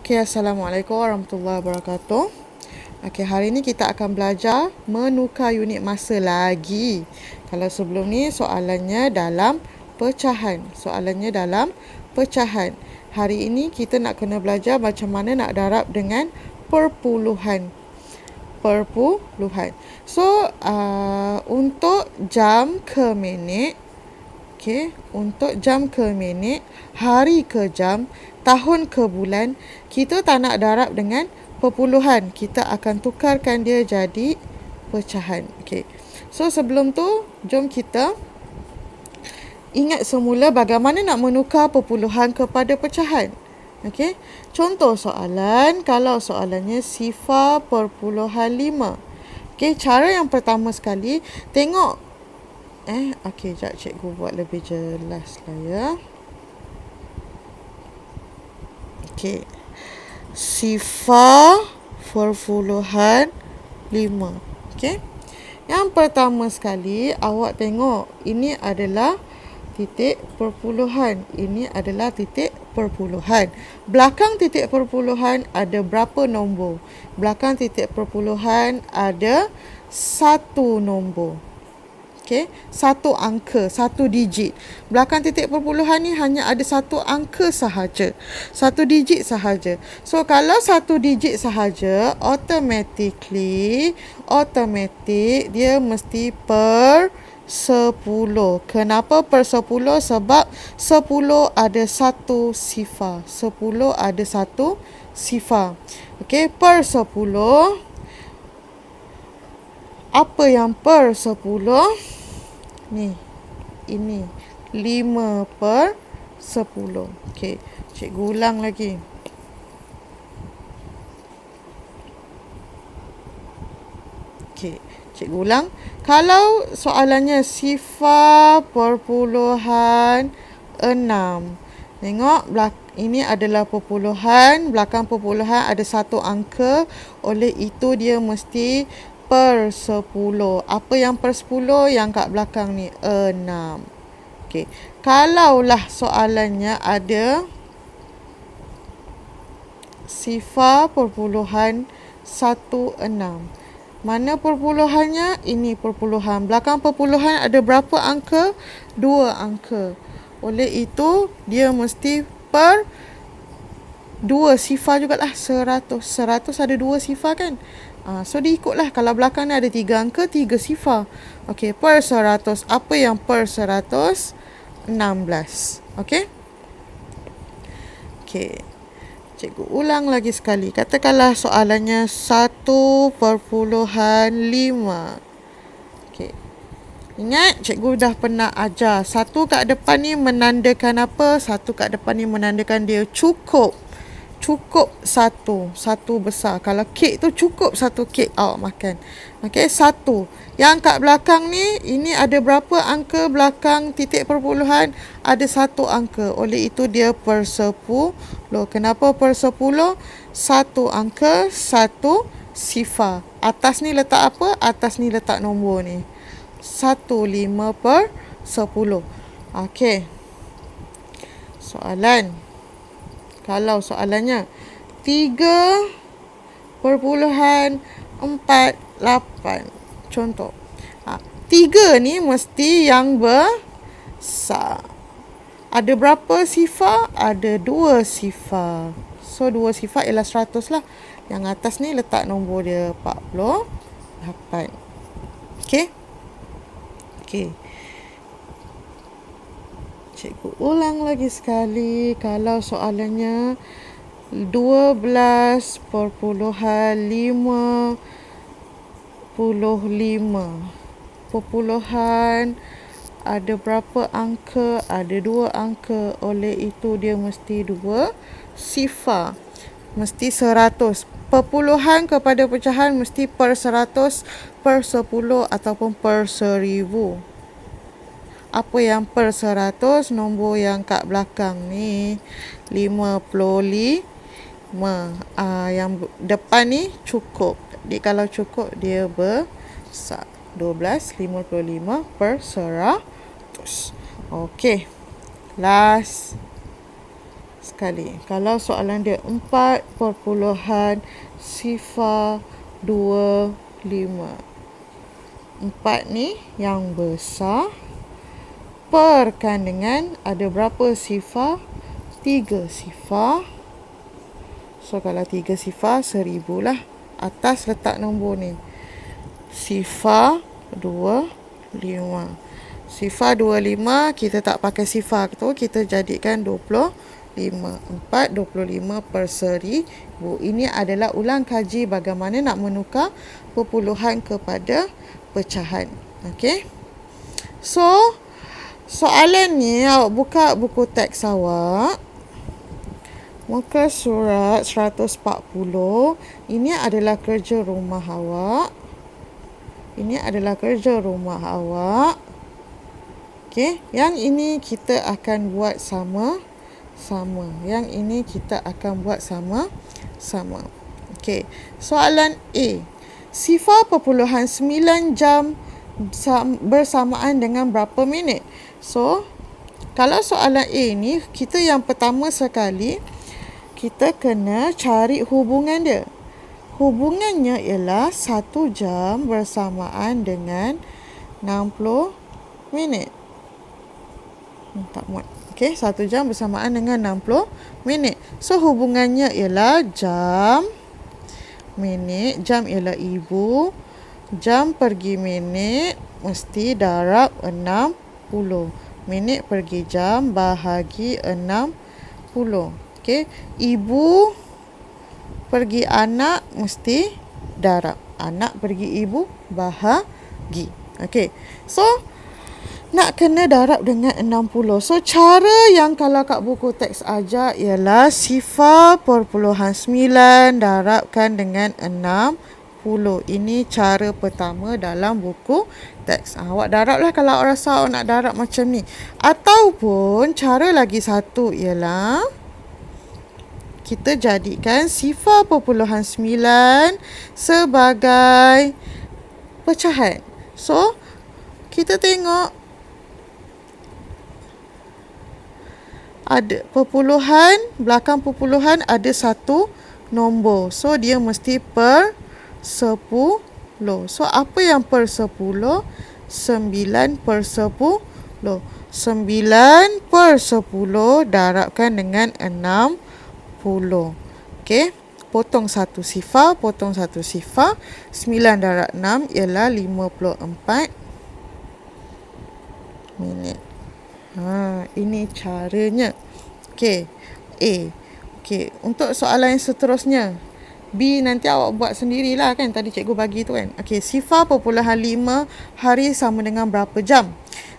Okay, Assalamualaikum warahmatullahi wabarakatuh. Okay, hari ni kita akan belajar menukar unit masa lagi. Kalau sebelum ni soalannya dalam pecahan. Hari ini kita nak kena belajar macam mana nak darab dengan perpuluhan. So, untuk jam ke minit, untuk jam ke minit, hari ke jam, tahun ke bulan, kita tak nak darab dengan perpuluhan. Kita akan tukarkan dia jadi pecahan. So, sebelum tu, jom kita ingat semula bagaimana nak menukar perpuluhan kepada pecahan. Contoh soalan, kalau soalannya 0.5. Cara yang pertama sekali, tengok sekejap cikgu buat lebih jelas lah ya. 0.5. Yang pertama sekali, awak tengok ini adalah titik perpuluhan. Ini adalah titik perpuluhan. Belakang titik perpuluhan ada berapa nombor? Belakang titik perpuluhan ada 1 nombor. Satu angka, 1 digit. Belakang titik perpuluhan ni hanya ada 1 angka sahaja. 1 digit sahaja. So, kalau 1 digit sahaja, automatic dia mesti per 10. Kenapa per 10? Sebab 10 ada 1 sifar. 10 ada 1 sifar. Per 10. Apa yang per 10? Ini 5 per 10. Cikgu ulang lagi. Cikgu ulang. Kalau soalannya 0.6. Tengok, ini adalah perpuluhan. Belakang perpuluhan ada 1 angka. Oleh itu dia mesti per 10. Apa yang per 10? Yang kat belakang ni 6. Kalaulah soalannya ada 0.16. Mana perpuluhannya? Ini perpuluhan. Belakang perpuluhan ada berapa angka? 2 angka. Oleh itu dia mesti per 2 sifar jugalah. 100 ada 2 sifar kan? So diikutlah. Kalau belakang ni ada 3 angka, 3 sifar. Per 100. Apa yang per 100? 16. Cikgu ulang lagi sekali. Katakanlah soalannya 1.5. Ingat, cikgu dah pernah ajar. 1 kat depan ni menandakan apa? 1 kat depan ni menandakan dia cukup. Cukup 1 besar. Kalau kek tu cukup 1 kek awak makan. 1. Yang kat belakang ni, ini ada berapa angka belakang titik perpuluhan? Ada 1 angka. Oleh itu dia per 10. Kenapa per 10? 1 angka, 1 sifar. Atas ni letak apa? Atas ni letak nombor ni. 1.5 per 10. Soalan. Kalau soalannya 3.48. Contoh. 3 ni mesti yang besar. Ada berapa sifar? Ada 2 sifar. So, 2 sifar ialah 100 lah. Yang atas ni letak nombor dia 48. Cikgu ulang lagi sekali. Kalau soalannya 12.55. Perpuluhan ada berapa angka? Ada 2 angka. Oleh itu dia mesti 2 sifar. Mesti 100. Perpuluhan kepada pecahan mesti per 100, per 10 ataupun per 1000. Apa yang per 100? Nombor yang kat belakang ni 55. Yang depan ni cukup. Jadi kalau cukup dia besar. 12.55 per 100. Last. sekali. Kalau soalan dia 4.025. 4 ni yang besar. Perkan dengan ada berapa sifar? 3 sifar. So kalau 3 sifar 1000 lah. Atas letak nombor ni. Sifar 25. Sifar 25 kita tak pakai sifar tu, kita jadikan 25. 4 25 per 1000. Ini adalah ulang kaji bagaimana nak menukar perpuluhan kepada pecahan. Okey. So soalan ni awak buka buku teks awak. Muka surat 140. Ini adalah kerja rumah awak. Ini adalah kerja rumah awak. Okey, yang ini kita akan buat sama-sama. Yang ini kita akan buat sama-sama. Okey, soalan A. Sifar perpuluhan 9 jam bersamaan dengan berapa minit? So, kalau soalan A ni, kita yang pertama sekali, kita kena cari hubungan dia. Hubungannya ialah 1 jam bersamaan dengan 60 minit. Tak muat. Okey, 1 jam bersamaan dengan 60 minit. So, hubungannya ialah jam, minit. Jam ialah ibu. Jam pergi minit mesti darab 60. Minit pergi jam bahagi 60. Okey, ibu pergi anak mesti darab. Anak pergi ibu bahagi. Okey. So nak kena darab dengan 60. So cara yang kalau kat buku teks ajar ialah sifar perpuluhan 9 darabkan dengan 60. Ini cara pertama dalam buku teks. Awak darablah kalau awak rasa awak nak darab macam ni. Ataupun cara lagi satu ialah kita jadikan sifar perpuluhan 9 sebagai pecahan. So kita tengok ada perpuluhan, belakang perpuluhan ada satu nombor. So dia mesti per 10. So apa yang per 10? 9 per 10. 9 per 10 darabkan dengan 60. Okey, potong satu sifar, potong satu sifar. 9 darab 6 ialah 54 minit. Ini caranya. Okey, A. Okey, untuk soalan yang seterusnya, B nanti awak buat sendirilah kan. Tadi cikgu bagi tu kan. Okey, sifar perpuluhan 5 hari sama dengan berapa jam?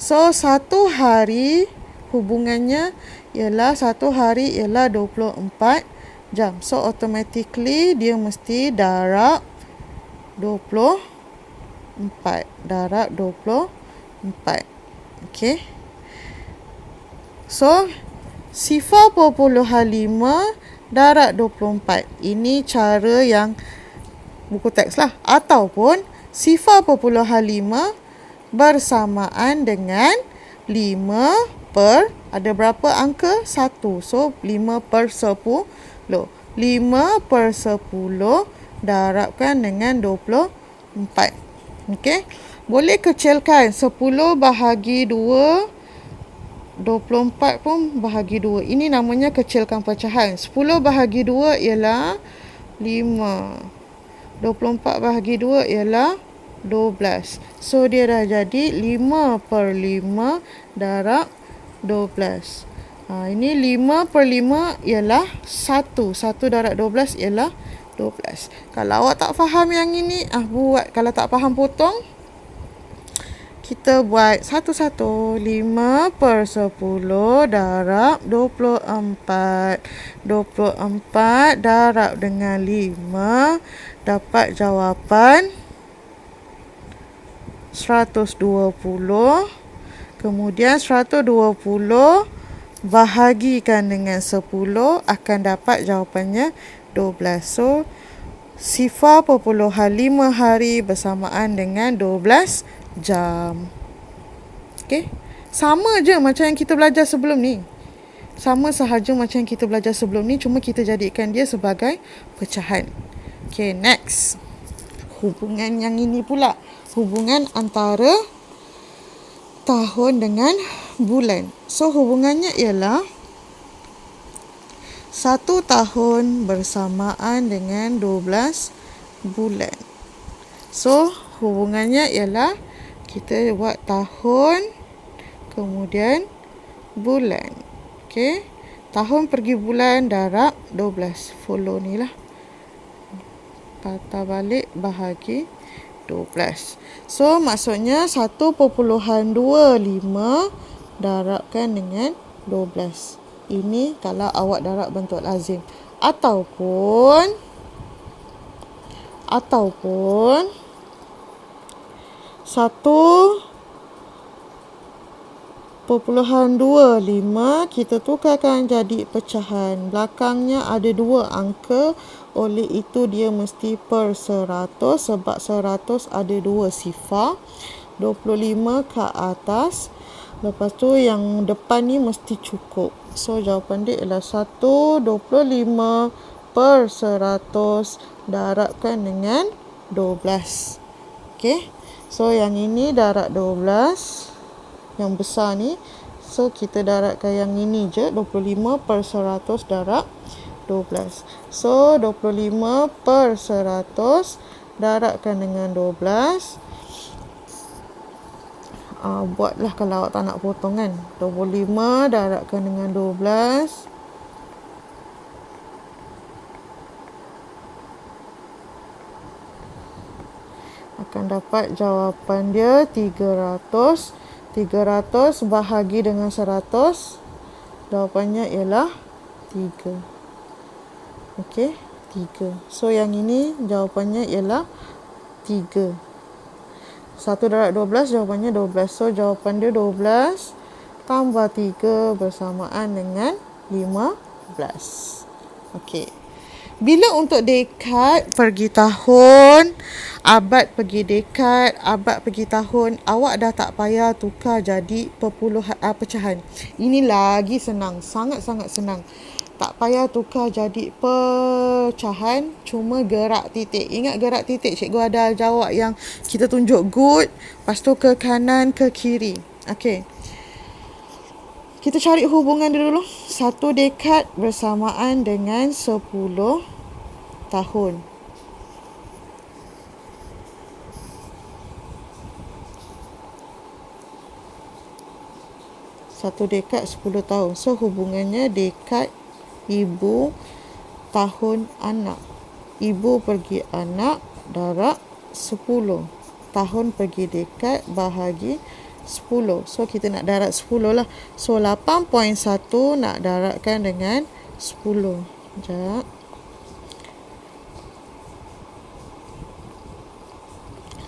So, 1 hari hubungannya ialah 1 hari ialah 24 jam. So, automatically dia mesti darab 24. Darab 24. Okey. So, sifar perpuluhan 5 darab 24. Ini cara yang buku teks lah. Ataupun sifar perpuluhan 5 bersamaan dengan 5 per, ada berapa angka? 1. So 5 per 10. 5 per 10 darabkan dengan 24. Okey. Boleh kecilkan 10 bahagi 2. 24 pun bahagi 2. Ini namanya kecilkan pecahan. 10 bahagi 2 ialah 5. 24 bahagi 2 ialah 12. So dia dah jadi 5 per 5 darab 12. Ini 5 per 5 ialah 1. 1 darab 12 ialah 12. Kalau awak tak faham yang ini, buat. Kalau tak faham potong. Kita buat satu-satu. 5 per 10 darab 24. 24 darab dengan 5. Dapat jawapan 120. Kemudian 120 bahagikan dengan 10 akan dapat jawapannya 12. So, sifar perpuluhan 5 hari bersamaan dengan 12 jam. Okey. Sama je macam yang kita belajar sebelum ni. Sama sahaja macam yang kita belajar sebelum ni, cuma kita jadikan dia sebagai pecahan. Okay, next. Hubungan yang ini pula. Hubungan antara tahun dengan bulan. So, hubungannya ialah 1 tahun bersamaan dengan 12 bulan. So, hubungannya ialah kita buat tahun, kemudian bulan. Okay. Tahun pergi bulan, darab 12. Follow ni lah. Patah balik bahagi 12. So, maksudnya 1.25 darabkan dengan 12. Ini kalau awak darab bentuk lazim. Ataupun 1.25 kita tukarkan jadi pecahan. Belakangnya ada 2 angka. Oleh itu dia mesti per 100 sebab 100 ada 2 sifar. 25 ke atas. Lepas tu yang depan ni mesti cukup. So jawapan dia ialah 1.25 per 100 darabkan dengan 12. Okay. So yang ini darab 12. Yang besar ni. So kita darabkan yang ini je. 25 per 100 darab 12. So 25 per 100 darabkan dengan 12. Buatlah kalau awak tak nak potong kan. 25 darabkan dengan 12. Akan dapat jawapan dia 300. 300 bahagi dengan 100. Jawapannya ialah 3. Okey, 3. So yang ini jawapannya ialah 3. 1 darab 12 jawapannya 12. So jawapan dia 12 tambah 3 bersamaan dengan 15. Okey. Bila untuk dekad pergi tahun, abad pergi dekad, abad pergi tahun, awak dah tak payah tukar jadi pecahan. Ini lagi senang, sangat-sangat senang. Tak payah tukar jadi pecahan, cuma gerak titik. Ingat gerak titik, cikgu ada jawab yang kita tunjuk good, lepas tu ke kanan, ke kiri. Okey. Kita cari hubungan dia dulu. 1 dekad bersamaan dengan 10 tahun. Satu dekad 10 tahun. So hubungannya dekad ibu tahun anak. Ibu pergi anak darab 10. Tahun pergi dekad bahagi 10. So kita nak darab 10 lah. So 8.1 nak darabkan dengan 10. Sekejap.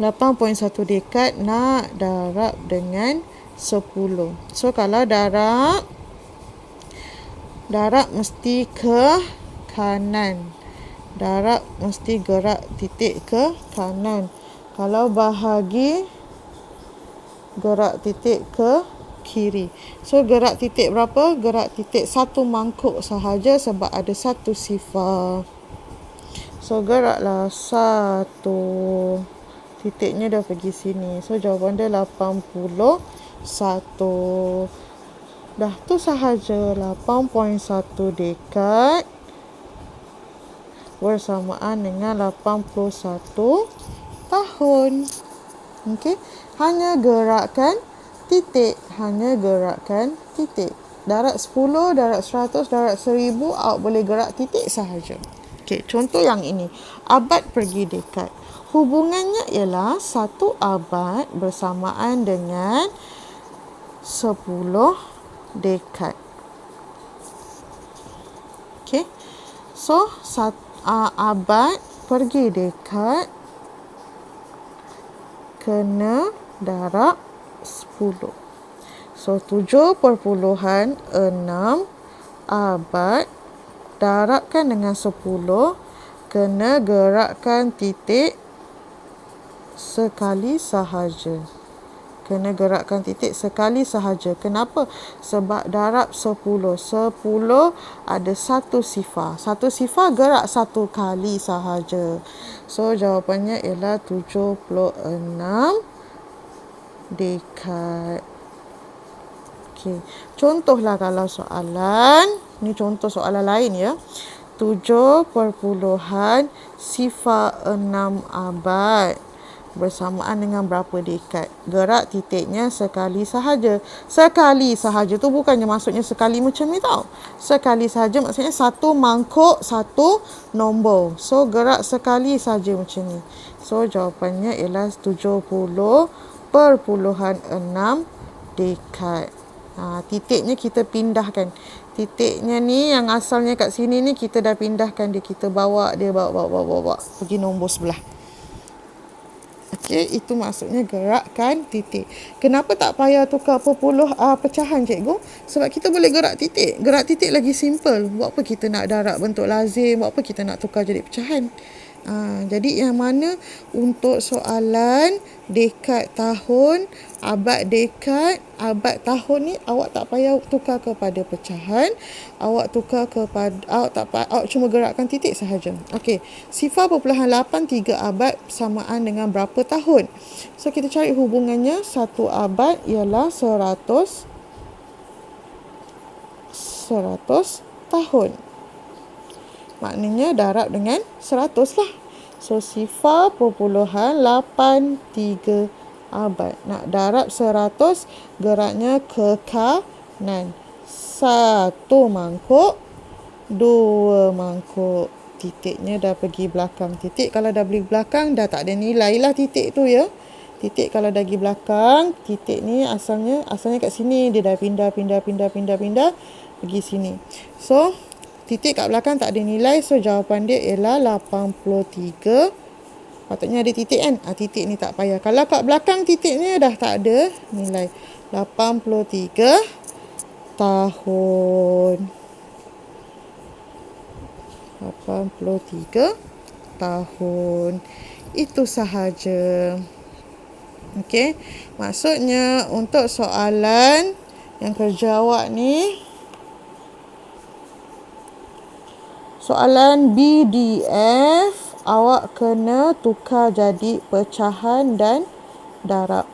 8.1 dekad nak darab dengan 10. So kalau darab mesti ke kanan. Darab mesti gerak titik ke kanan. Kalau bahagi, gerak titik ke kiri. So gerak titik berapa? Gerak titik 1 mangkuk sahaja sebab ada 1 sifar. So geraklah 1. Titiknya dah pergi sini. So jawapan dia 81. Dah tu sahaja. 8.1 dekad bersamaan dengan 81 tahun. Okey. Hanya gerakkan titik. Darab 10, darab 100, darab 1000, awak boleh gerak titik sahaja. Okey, contoh yang ini. Abad pergi dekad. Hubungannya ialah 1 abad bersamaan dengan 10 dekad. Okey. So, abad pergi dekad kena darab 10. So 7.6 abad darabkan dengan 10, kena gerakkan titik sekali sahaja. kena gerakkan titik sekali sahaja. Kenapa? Sebab darab 10. 10 ada satu sifar. Satu sifar gerak satu kali sahaja. So, jawapannya ialah 76 dekad. Okey. Contohlah kalau soalan, ni contoh soalan lain ya. 7.6 abad bersamaan dengan berapa dekad? Gerak titiknya sekali sahaja. Sekali sahaja tu bukannya maksudnya sekali macam ni tau. Sekali sahaja maksudnya satu mangkuk, satu nombor. So, gerak sekali sahaja macam ni. So, jawapannya ialah 70.6 dekad. Titiknya kita pindahkan. Titiknya ni yang asalnya kat sini ni kita dah pindahkan dia. Kita bawa dia bawa pergi nombor sebelah. Okey, itu maksudnya gerakkan titik. Kenapa tak payah tukar pecahan cikgu? Sebab kita boleh gerak titik. Gerak titik lagi simple. Buat apa kita nak darab bentuk lazim? Buat apa kita nak tukar jadi pecahan? Jadi yang mana untuk soalan dekad tahun, abad dekad, abad tahun ni awak tak payah tukar kepada pecahan, awak cuma gerakkan titik sahaja. Okey, sifar perpuluhan 83 abad samaan dengan berapa tahun? So kita cari hubungannya. Satu abad ialah 100 tahun. Maknanya darab dengan 100 lah. So, sifar perpuluhan 83 abad. Nak darab 100, geraknya ke kanan. 1 mangkuk, 2 mangkuk. Titiknya dah pergi belakang. Titik kalau dah pergi belakang, dah tak ada nilai lah titik tu ya. Titik kalau dah pergi belakang, titik ni asalnya kat sini. Dia dah pindah pergi sini. So, titik kat belakang tak ada nilai. So, jawapan dia ialah 83. Patutnya ada titik kan? Titik ni tak payah. Kalau kat belakang titiknya dah tak ada nilai. 83 tahun. 83 tahun. Itu sahaja. Okey. Maksudnya untuk soalan yang kerja awak ni, soalan BDF, awak kena tukar jadi pecahan dan darab.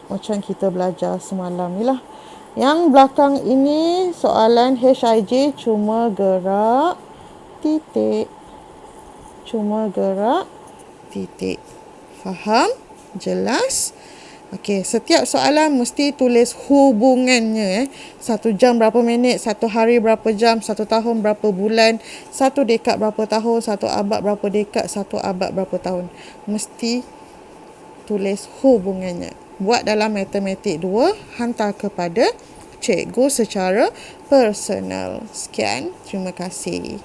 Macam kita belajar semalam ni lah. Yang belakang ini soalan HIJ cuma gerak titik. Faham? Jelas? Okey, setiap soalan mesti tulis hubungannya. 1 jam berapa minit, 1 hari berapa jam, 1 tahun berapa bulan, 1 dekad berapa tahun, 1 abad berapa dekad, 1 abad berapa tahun. Mesti tulis hubungannya. Buat dalam matematik 2, hantar kepada cikgu secara personal. Sekian, terima kasih.